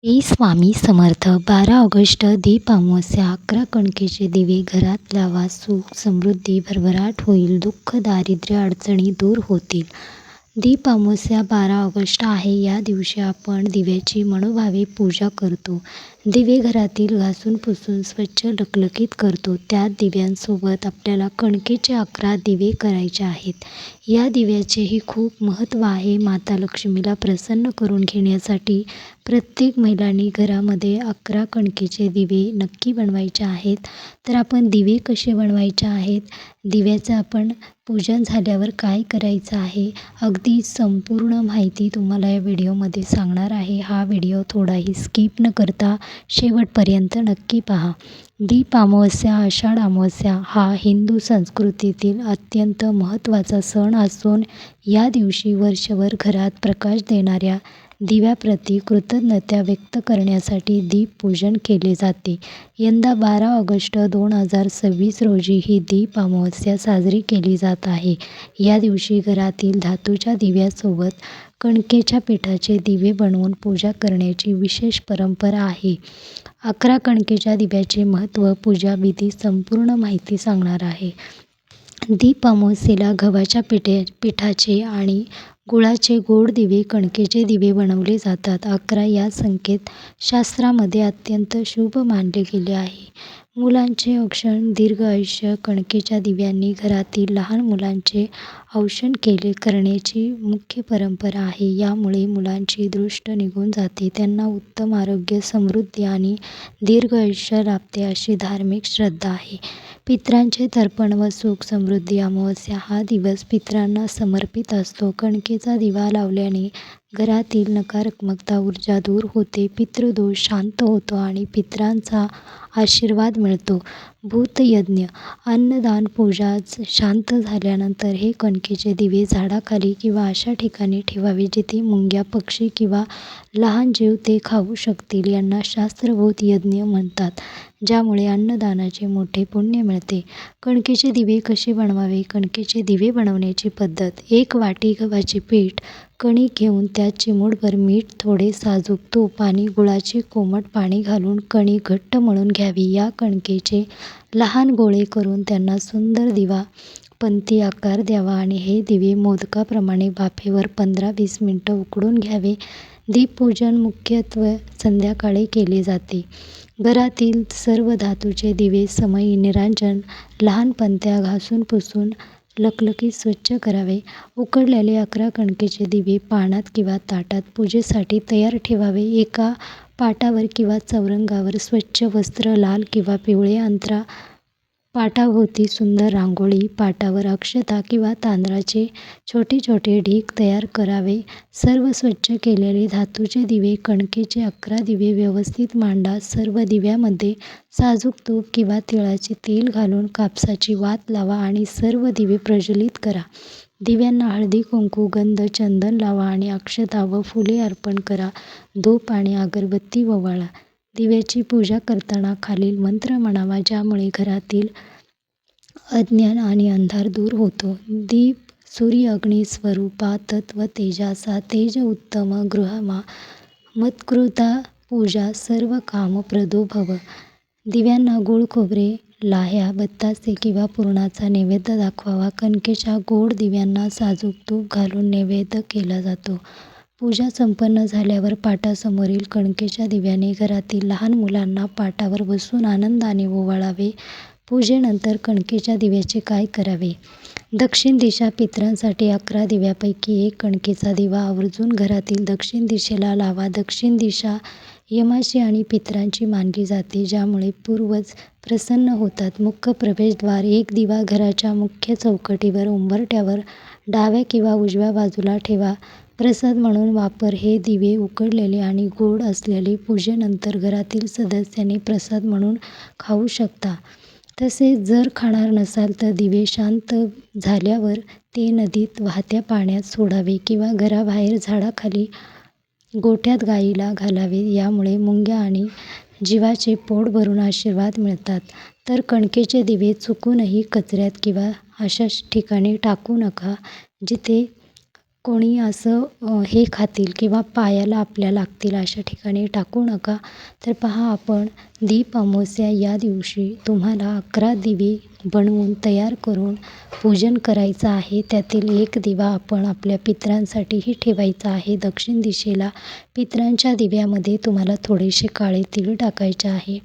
Shri Swami Samarth. 12 August दीप अमावस्या. 11 कणकेचे दिवे घरात लावा. सुख समृद्धी भरभराट होईल. दुःख दारिद्र्य अडचणी दूर होतील. दीप अमावस्या 12 ऑगस्ट आहे. या दिवशी आपण दिव्याची मनोभावे पूजा करतो. दिवे घरातील घासून पुसून स्वच्छ लकलकीत करतो. त्या दिव्यांसोबत आपल्याला कणकेचे 11 दिवे करायचे आहेत. या दिव्याचेही खूप महत्त्व आहे. माता लक्ष्मीला प्रसन्न करून घेण्यासाठी प्रत्येक महिलांनी घरामध्ये 11 कणकेचे दिवे नक्की बनवायचे आहेत. तर आपण दिवे कसे बनवायचे आहेत, दिव्याचं आपण पूजन झाल्यावर काय करायचं आहे, अगदी संपूर्ण माहिती तुम्हाला या व्हिडिओमध्ये सांगणार आहे. हा व्हिडिओ थोडाही स्किप न करता शेवटपर्यंत नक्की पहा. दीप अमावस्या, आषाढ अमावस्या हा हिंदू संस्कृतीतील अत्यंत महत्त्वाचा सण असून या दिवशी वर्षभर घरात प्रकाश देणाऱ्या दिव्याप्रती कृतज्ञता व्यक्त करण्यासाठी दीपपूजन केले जाते. यंदा 12 ऑगस्ट 2026 रोजी ही दीप अमावस्या साजरी केली जात आहे. या दिवशी घरातील धातूच्या दिव्यासोबत कणकेच्या पिठाचे दिवे बनवून पूजा करण्याची विशेष परंपरा आहे. 11 कणकेच्या दिव्याचे महत्त्व, पूजाविधी संपूर्ण माहिती सांगणार आहे. दीप अमावस्येला गव्हाच्या पिठाचे आणि गुळाचे गोड दिवे, कणकेचे दिवे बनवले जातात. 11 या संकेत शास्त्रामध्ये अत्यंत शुभ मानले गेले आहे. मुलांचे औक्षण, दीर्घ आयुष्य. कणकेच्या दिव्यांनी घरातील लहान मुलांचे औक्षण करण्याची मुख्य परंपरा आहे. यामुळे मुलांची दृष्ट निघून जाते, त्यांना उत्तम आरोग्य, समृद्धी आणि दीर्घ आयुष्य लाभते अशी धार्मिक श्रद्धा आहे. पितरांचे तर्पण व सुख समृद्धी. अमावस्या हा दिवस पितरांना समर्पित असतो. कणकेचा दिवा लावल्याने घरातील नकारात्मक ऊर्जा दूर होते, पितृदोष शांत होतो आणि पितरांचा आशीर्वाद मिळतो. भूतयज्ञ, अन्नदान. पूजा शांत झाल्यानंतर हे कणकेचे दिवे झाडाखाली किंवा अशा ठिकाणी ठेवावे जिथे मुंग्या, पक्षी किंवा लहान जीव ते खाऊ शकतील. यांना शास्त्रभूत यज्ञ म्हणतात, ज्यामुळे अन्नदानाचे मोठे पुण्य मिळते. कणकेचे दिवे कसे बनवावे? कणकेचे दिवे बनवण्याची पद्धत. 1 वाटी गव्हाचे पीठ, कणिक घेऊन त्यात चिमूटभर मीठ, थोडे साजूक तूप आणि गुळाचे कोमट पाणी घालून कणिक घट्ट मळून घ्यावी. या कणकेचे लहान गोळे करून त्यांना सुंदर दिवा पंती आकार द्यावा आणि हे दिवे मोदकाप्रमाणे वाफेवर 15-20 मिनिटं उकडून घ्यावे. दीपपूजन मुख्यत्वे संध्याकाळी केले जाते. घरातील सर्व धातूचे दिवे समयी निरांजन. लहान पंत्या घासून पुसून लकलकीत स्वच्छ करावे. उकडलेले 11 कणकेचे दिवे पानात किंवा ताटात पूजेसाठी तयार ठेवावे. एका पाटावर किंवा चौरंगावर स्वच्छ वस्त्र, लाल किंवा पिवळे अंतरा. पाटाभोवती सुंदर रांगोळी. पाटावर अक्षता किंवा तांदळाचे छोटे छोटे ढीग तयार करावे. सर्व स्वच्छ केलेले धातूचे दिवे, कणकेचे 11 दिवे व्यवस्थित मांडा. सर्व दिव्यामध्ये साजूक तूप किंवा तिळाचे तेल घालून कापसाची वात लावा आणि सर्व दिवे प्रज्वलित करा. दिव्यांना हळदी, कुंकू, गंध, चंदन लावा आणि अक्षता व फुले अर्पण करा. धूप आणि अगरबत्ती ओवाळा. दिव्याची पूजा करताना खालील मंत्र म्हणावा, ज्यामुळे घरातील अज्ञान आणि अंधार दूर होतो. दीप सूर्य अग्नी स्वरूपा तत्व तेजासा, तेज उत्तम गृहमा मत्कृता पूजा सर्व काम प्रदो भव. दिव्यांना गूळ, खोबरे, लाह्या, बत्तासे किंवा पुरणाचा नैवेद्य दाखवावा. कणकेच्या गोड दिव्यांना साजूक तूप घालून नैवेद्य केला जातो. पूजा संपन्न झाल्यावर पाटासमोरील कणकेच्या दिव्याने घरातील लहान मुलांना पाटावर बसून आनंदाने ओवाळावे. पूजेनंतर कणकेच्या दिव्याचे काय करावे? दक्षिण दिशा. पितरांसाठी 11 दिव्यापैकी एक कणकेचा दिवा आवर्जून घरातील दक्षिण दिशेला लावा. दक्षिण दिशा यमाची आणि पितरांची मानली जाते, ज्यामुळे पूर्वज प्रसन्न होतात. मुख्य प्रवेशद्वार. एक दिवा घराच्या मुख्य चौकटीवर उंबरठ्यावर डाव्या किंवा उजव्या बाजूला ठेवा. प्रसाद म्हणून वापर. हे दिवे उकडलेले आणि गोड असलेले पूजेनंतर घरातील सदस्यांनी प्रसाद म्हणून खाऊ शकता. तसेच जर खाणार नसाल तर दिवे शांत झाल्यावर ते नदीत वाहत्या पाण्यात सोडावे किंवा घराबाहेर झाडाखाली गोठ्यात गायीला घालावे. यामुळे मुंग्या आणि जीवाचे पोट भरून आशीर्वाद मिळतात. तर कणकेचे दिवे चुकूनही कचऱ्यात किंवा अशा ठिकाणी टाकू नका जिथे कोणी असं हे खातील किंवा पायाला आपल्या लागतील अशा ठिकाणी टाकू नका. तर पहा, आपण दीप अमावस्या या दिवशी तुम्हाला 11 दिवे बनवून तयार करून पूजन करायचं आहे. त्यातील एक दिवा आपण आपल्या पितरांसाठीही ठेवायचा आहे दक्षिण दिशेला. पितरांच्या दिव्यामध्ये तुम्हाला थोडेसे काळे तीळ टाकायचे आहे.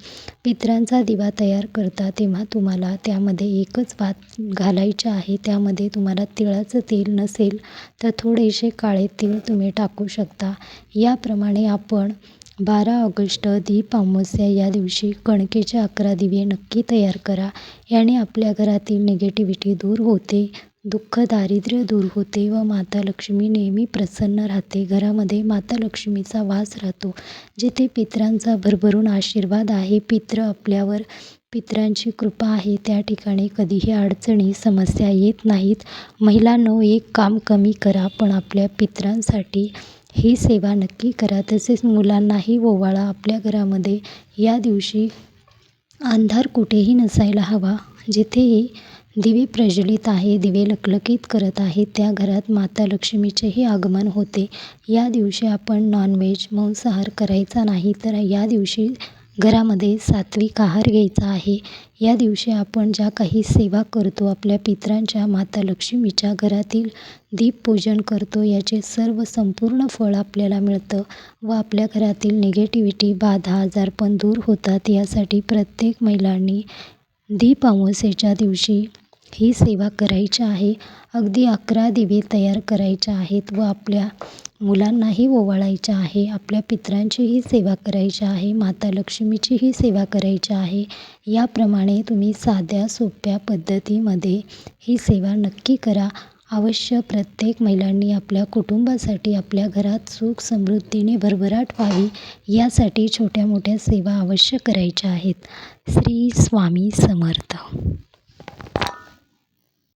पितरांचा दिवा तयार करता तेव्हा तुम्हाला त्यामध्ये एकच वात घालायची आहे. त्यामध्ये तुम्हाला तिळाचं तेल नसेल तर थोडेसे काळे तीळ तुम्ही टाकू शकता. याप्रमाणे आपण 12 ऑगस्ट दीप अमावस्या या दिवशी कणकेचे 11 दिवे नक्की तयार करा. याने आपल्या घरातील निगेटिव्हिटी दूर होते, दुःख दारिद्र्य दूर होते व माता लक्ष्मी नेहमी प्रसन्न राहते. घरामध्ये माता लक्ष्मीचा वास राहतो. जिथे पितरांचा भरभरून आशीर्वाद आहे, पितृ आपल्यावर, पितरांची कृपा आहे, त्या ठिकाणी कधीही अडचणी समस्या येत नाहीत. महिलांनो, एक काम कमी करा पण आपल्या पितरांसाठी ही सेवा नक्की करा. तसेच मुलांनाही ओवाळा. आपल्या घरामध्ये या दिवशी अंधार कुठेही नसायला हवा. जिथेही दिवे प्रज्वलित आहे, दिवे लखलखीत करत आहेत, त्या घरात माता लक्ष्मीचेही आगमन होते. या दिवशी आपण नॉनव्हेज मांसाहार करायचा नाही. तर या दिवशी घरामध्ये सात्विक आहार घ्यायचा आहे. या दिवशी आपण ज्या काही सेवा करतो, आपल्या पितरांच्या, माता लक्ष्मीच्या घरातील दीपपूजन करतो, याचे सर्व संपूर्ण फळ आपल्याला मिळतं व आपल्या घरातील निगेटिव्हिटी, बाधा, आजारपण दूर होतात. यासाठी प्रत्येक महिलांनी दीप अमावस्येच्या दिवशी ही सेवा करायची आहे. अगदी 11 दिवे तयार करायचे आहेत व आपल्या मुलांनाही ओवाळायचे आहे. आपल्या पितरांचीही सेवा करायची आहे, माता लक्ष्मीचीही सेवा करायची आहे. याप्रमाणे तुम्ही साध्या सोप्या पद्धतीमध्ये ही सेवा नक्की करा. अवश्य प्रत्येक महिलांनी आपल्या कुटुंबासाठी, आपल्या घरात सुख समृद्धीने भरभराट व्हावी यासाठी छोट्या मोठ्या सेवा अवश्य करायच्या आहेत. श्री स्वामी समर्थ.